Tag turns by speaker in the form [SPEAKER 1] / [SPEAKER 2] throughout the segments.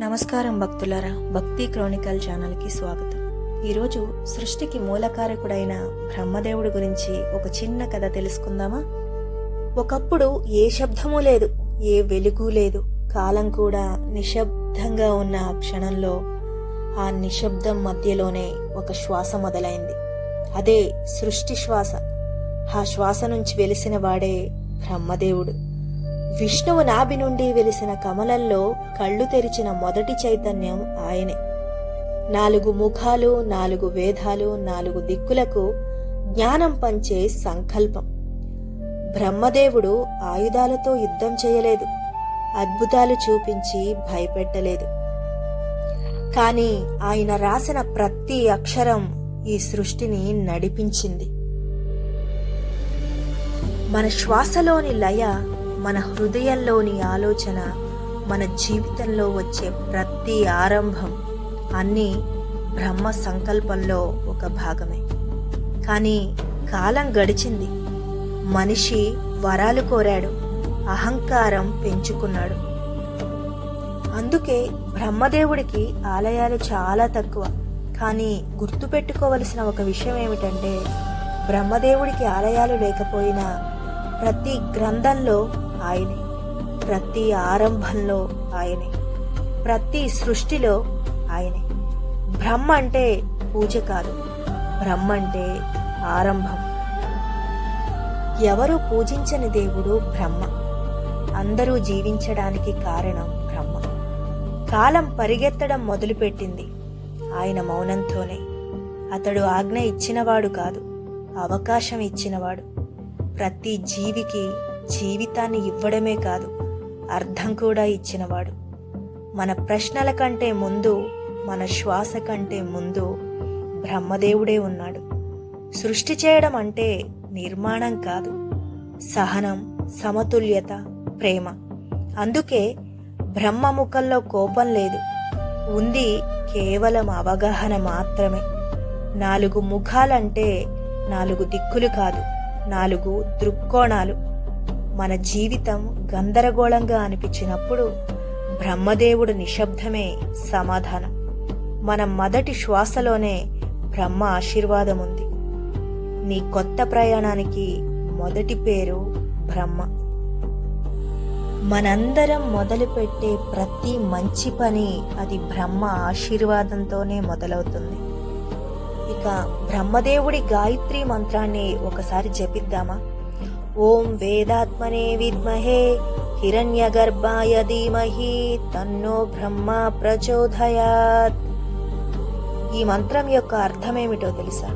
[SPEAKER 1] నమస్కారం భక్తులారా, భక్తి క్రోనికల్ ఛానల్కి స్వాగతం. ఈరోజు సృష్టికి మూలకారకుడైన బ్రహ్మదేవుడి గురించి ఒక చిన్న కథ తెలుసుకుందామా? ఒకప్పుడు ఏ శబ్దము లేదు, ఏ వెలుగు లేదు, కాలం కూడా నిశ్శబ్దంగా ఉన్న ఆ క్షణంలో ఆ నిశ్శబ్దం మధ్యలోనే ఒక శ్వాస మొదలైంది. అదే సృష్టి శ్వాస. ఆ శ్వాస నుంచి వెలిసిన వాడే బ్రహ్మదేవుడు. విష్ణువు నాభి నుండి వెలిసిన కమలంలో కళ్ళు తెరిచిన మొదటి చైతన్యం ఆయనే. 4 ముఖాలు, 4 వేదాలు, 4 దిక్కులకు జ్ఞానం పంచే సంకల్పం. బ్రహ్మదేవుడు ఆయుధాలతో యుద్ధం చేయలేదు, అద్భుతాలు చూపించి భయపెట్టలేదు. కానీ ఆయన రాసిన ప్రతి అక్షరం ఈ సృష్టిని నడిపించింది. మన శ్వాసలోని లయ, మన హృదయంలోని ఆలోచన, మన జీవితంలో వచ్చే ప్రతి ఆరంభం అన్నీ బ్రహ్మ సంకల్పంలో ఒక భాగమే. కానీ కాలం గడిచింది. మనిషి వరాలు కోరాడు, అహంకారం పెంచుకున్నాడు. అందుకే బ్రహ్మదేవుడికి ఆలయాలు చాలా తక్కువ. కానీ గుర్తుపెట్టుకోవలసిన ఒక విషయం ఏమిటంటే, బ్రహ్మదేవుడికి ఆలయాలు లేకపోయినా ప్రతి గ్రంథంలో ఆయనే, ప్రతి ఆరంభంలో ఆయనే, ప్రతి సృష్టిలో ఆయనే. బ్రహ్మ అంటే పూజ కాదు, బ్రహ్మ అంటే ఆరంభం. ఎవరు పూజించని దేవుడు బ్రహ్మ. అందరూ జీవించడానికి కారణం బ్రహ్మ. కాలం పరిగెత్తడం మొదలుపెట్టింది ఆయన మౌనంతోనే. అతడు ఆజ్ఞ ఇచ్చినవాడు కాదు, అవకాశం ఇచ్చినవాడు. ప్రతి జీవికి జీవితాన్ని ఇవ్వడమే కాదు, అర్థం కూడా ఇచ్చినవాడు. మన ప్రశ్నల కంటే ముందు, మన శ్వాస కంటే ముందు బ్రహ్మదేవుడే ఉన్నాడు. సృష్టి చేయడం అంటే నిర్మాణం కాదు, సహనం, సమతుల్యత, ప్రేమ. అందుకే బ్రహ్మ ముఖంలో కోపం లేదు, ఉంది కేవలం అవగాహన మాత్రమే. 4 ముఖాలంటే 4 దిక్కులు కాదు, 4 దృక్కోణాలు. మన జీవితం గందరగోళంగా అనిపించినప్పుడు బ్రహ్మదేవుడు నిశ్శబ్దమే సమాధానం. మన మొదటి శ్వాసలోనే బ్రహ్మ ఆశీర్వాదం ఉంది. నీ కొత్త ప్రయాణానికి మొదటి పేరు బ్రహ్మ. మనందరం మొదలుపెట్టే ప్రతి మంచి పని అది బ్రహ్మ ఆశీర్వాదంతోనే మొదలవుతుంది. ఇక బ్రహ్మదేవుడి గాయత్రి మంత్రాన్ని ఒకసారి జపిద్దామా? ఓం వేదాత్మనే విద్మహే హిరణ్యగర్భాయ ధీమహి తన్నో బ్రహ్మ ప్రచోదయాత్. ఈ మంత్రం యొక్క అర్థమేమిటో తెలుసా?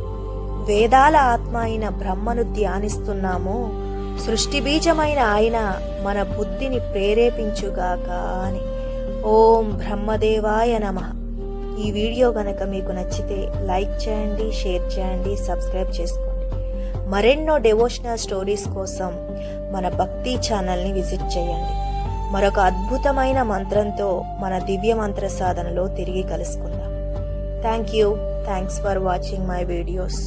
[SPEAKER 1] వేదాల ఆత్మ అయిన బ్రహ్మను ధ్యానిస్తున్నాము, సృష్టి బీజమైన ఆయన మన బుద్ధిని ప్రేరేపించుగాక అని. ఓం బ్రహ్మదేవాయ నమః. ఈ వీడియో గనక మీకు నచ్చితే లైక్ చేయండి, షేర్ చేయండి, సబ్స్క్రైబ్ చేసుకోండి. మరెన్నో డివోషనల్ స్టోరీస్ కోసం మన భక్తి ఛానల్ని విజిట్ చేయండి. మరొక అద్భుతమైన మంత్రంతో మన దివ్య మంత్ర సాధనలో తిరిగి కలుసుకుందాం. Thanks for watching my videos.